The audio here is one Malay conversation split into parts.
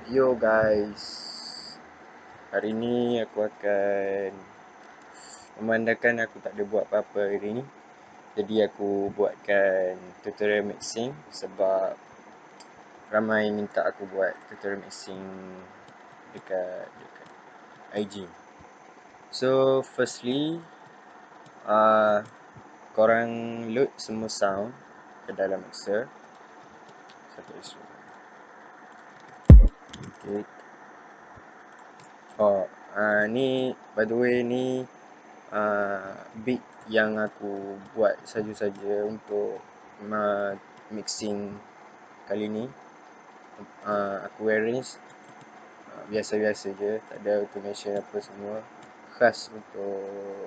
Yo guys, hari ni aku akan memandangkan aku tak ada buat apa-apa hari ni. Jadi aku buatkan tutorial mixing sebab ramai minta aku buat tutorial mixing dekat IG. So firstly, korang load semua sound ke dalam mixer. Satu isu. Okay. Ni by the way ni beat yang aku buat saja-saja untuk mixing kali ni. Aku arrange biasa-biasa je, tak ada automation apa semua, khas untuk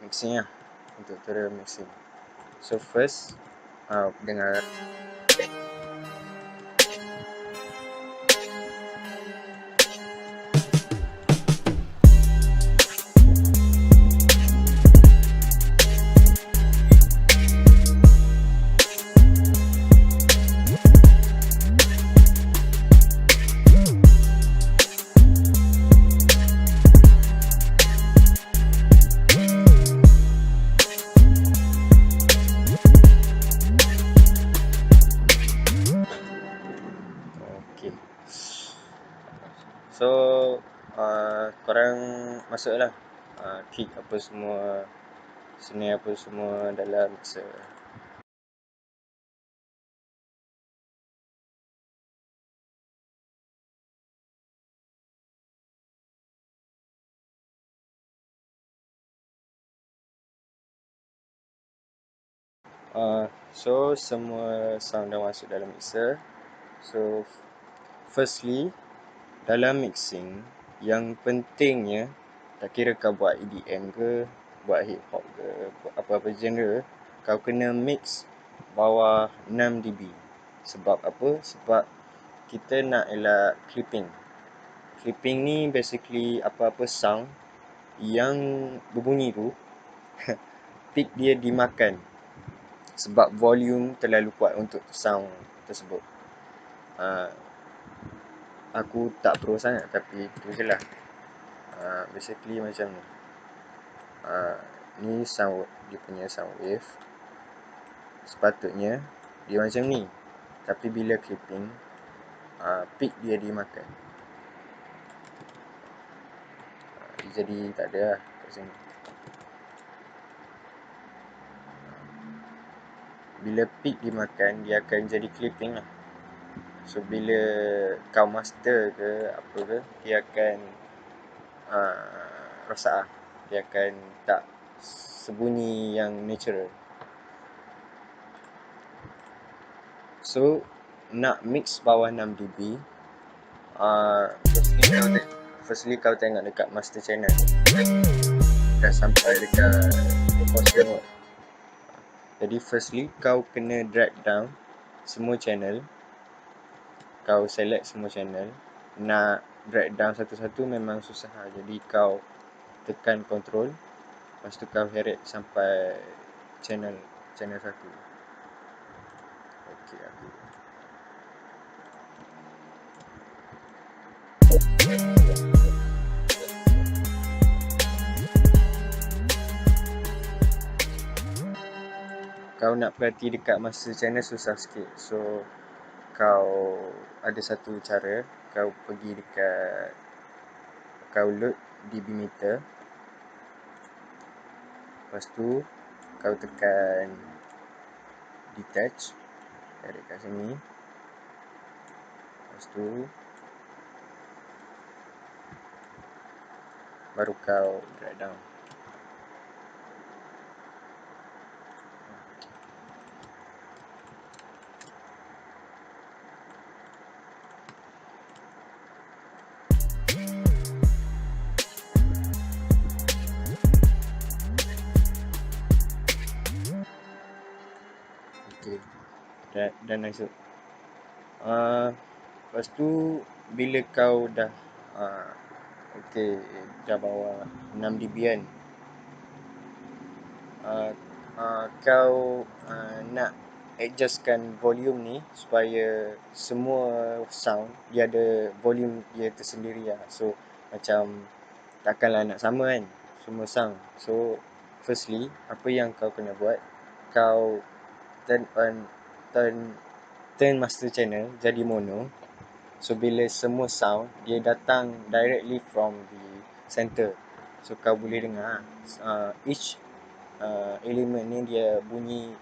mixing lah, untuk tutorial mixing. So first, dengar. Okay. So korang masuklah kick apa semua, snare apa semua dalam mixer. So semua sound dah masuk dalam mixer. So firstly, dalam mixing yang pentingnya, tak kira kau buat EDM ke, buat hip hop ke, buat apa-apa genre, kau kena mix bawah 6 dB. Sebab apa? Sebab kita nak elak clipping. Clipping ni basically apa-apa sound yang berbunyi tu peak dia dimakan sebab volume terlalu kuat untuk sound tersebut. Aku tak pro sangat tapi tu je lah. Basically macam ni. Ni sound, dia punya sound wave. Sepatutnya dia macam ni, tapi bila clipping, peak dia dimakan. Jadi tak ada lah kat sini. Bila peak dimakan, dia akan jadi clipping lah. So bila kau master ke apa ke, dia akan rosak lah. Dia akan tak sebunyi yang natural. So nak mix bawah 6 dB, firstly kau tengok dekat master channel, dah sampai dekat poster mode. Jadi firstly kau kena drag down semua channel. Kau select semua channel. Nak drag down satu-satu memang susah lah. Jadi kau tekan control, lepas tu kau heret sampai channel 1. Okay, aku kau nak perhati dekat master channel susah sikit. So kau ada satu cara, kau pergi dekat, kau load dB meter, lepas tu kau tekan detach, tarik kat sini, lepas tu baru kau drag down. Okay, dah masuk. Lepas tu bila kau dah okay, dah bawah 6 dB kan, kau nak adjustkan volume ni supaya semua sound dia ada volume dia tersendiri lah. So macam takkanlah nak sama kan semua sound. So firstly, apa yang kau kena buat, kau turn master channel jadi mono. So bila semua sound dia datang directly from the center. So kau boleh dengar each elemen ni dia bunyi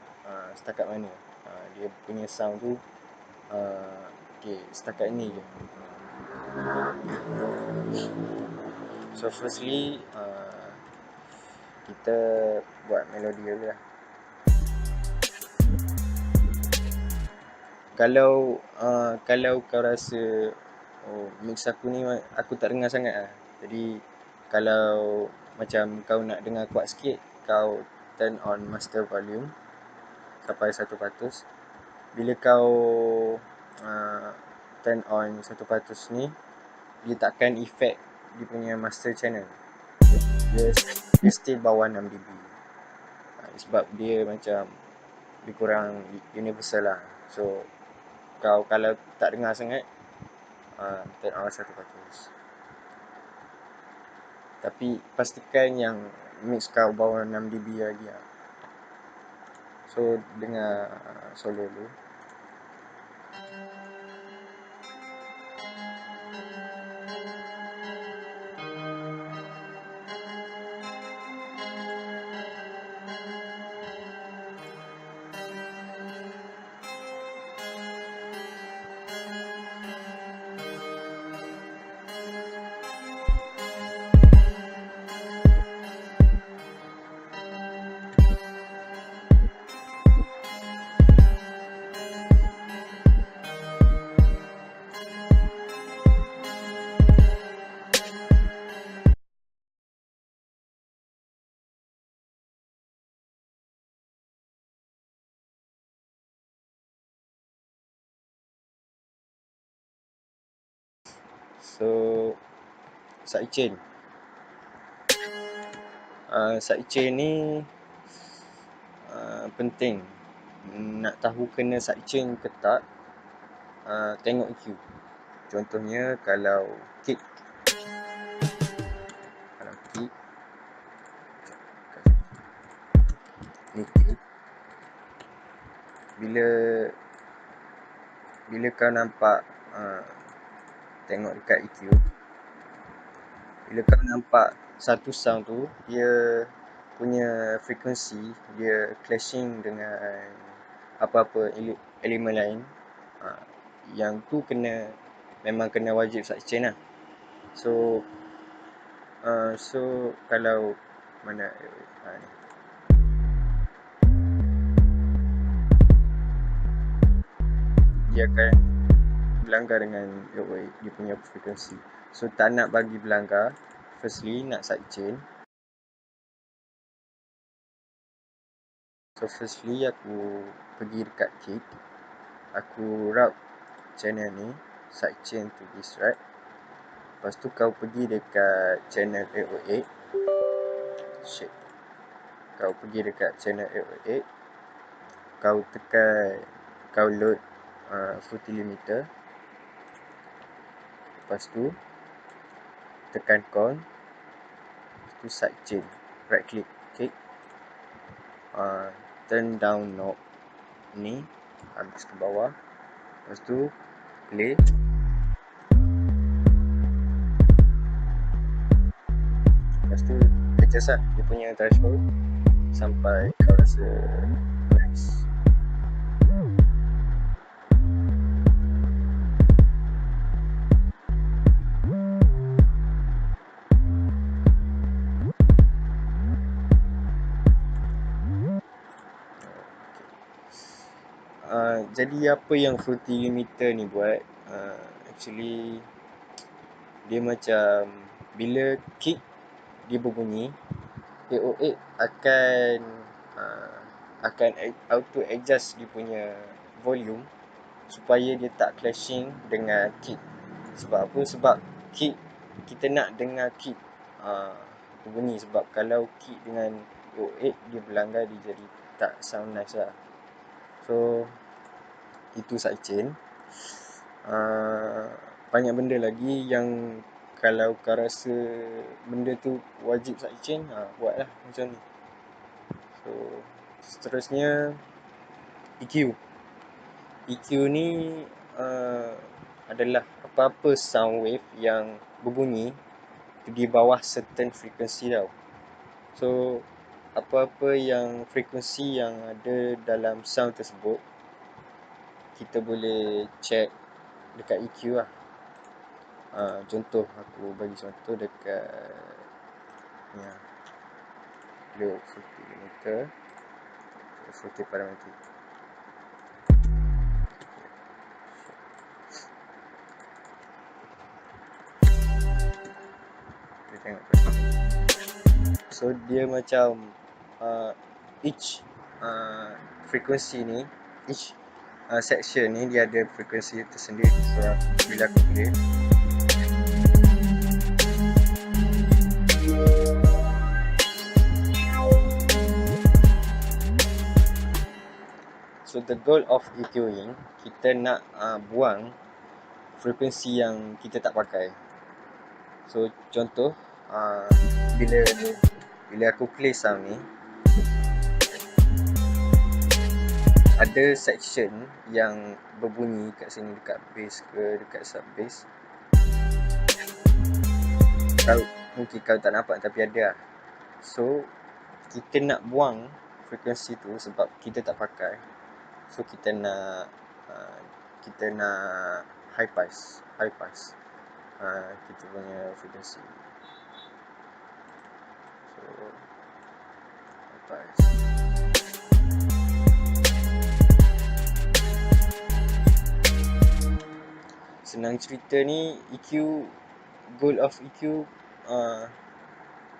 setakat mana. Dia punya sound tu okay, setakat ni je. So firstly kita buat melodi dulu lah. Kalau kau rasa mix aku ni aku tak dengar sangat lah. Jadi kalau macam kau nak dengar kuat sikit, kau turn on master volume sampai 1%. Bila kau turn on 1% ni, dia takkan effect dia punya master channel. Dia still bawah 6 dB. Sebab dia macam lebih kurang universal lah. So kau kalau tak dengar sangat, turn on 1%. Tapi pastikan yang mix kau bawah 6 dB lagi lah. So dengar solo dulu. So sidechain. Sidechain ni penting. Nak tahu kena sidechain ke tak, tengok EQ. Contohnya kalau kick ni kick, bila kau nampak tengok dekat EQ, bila kau nampak satu sound tu dia punya frekuensi dia clashing dengan apa-apa elemen lain, yang tu memang kena wajib sidechain lah. So kalau mana ni dia akan berlanggar dengan dia punya frekuensi. So tak nak bagi berlanggar, firstly nak sidechain. So firstly aku pergi dekat kick, aku route channel ni sidechain to this right. Lepas tu kau pergi dekat channel 808. Shit. Kau pergi dekat channel 808, kau tekan, kau load fruity limiter. Lepas tu tekan con. Lepas tu sidechain, right click, kick, turn down knob ni habis ke bawah. Lepas tu play. Lepas tu adjust lah dia punya threshold sampai kau rasa nice. Jadi apa yang fruity limiter ni buat, actually dia macam bila kick dia berbunyi, 808 akan auto adjust dia punya volume supaya dia tak clashing dengan kick. Sebab apa? Sebab kick, kita nak dengar kick berbunyi. Sebab kalau kick dengan 808 dia berlanggar, dia jadi tak sound nice lah. So itu sidechain. Banyak benda lagi yang kalau kau rasa benda tu wajib sidechain, buatlah macam ni. So seterusnya EQ. EQ ni adalah apa-apa sound wave yang berbunyi di bawah certain frequency tau. So apa-apa yang frekuensi yang ada dalam sound tersebut, kita boleh check dekat EQ lah. Contoh, aku bagi contoh dekat ni, low 40 mm 40 parameter. Kita tengok. So dia macam each frekuensi ni, each section ni dia ada frekuensi tersendiri. So bila aku play, so the goal of EQing, kita nak buang frekuensi yang kita tak pakai. So contoh, bila aku play sound ni, ada section yang berbunyi kat sini, dekat bass ke dekat sub bass. Mungkin kau tak nampak tapi ada lah. So kita nak buang frekuensi tu sebab kita tak pakai. So kita nak high pass kita punya frekuensi. So high pass. Senang cerita ni, EQ, goal of EQ,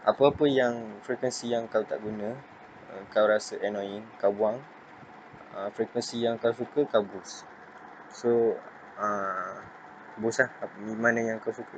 apa-apa yang frekuensi yang kau tak guna, kau rasa annoying, kau buang. Frekuensi yang kau suka, kau boost. So boost lah mana yang kau suka.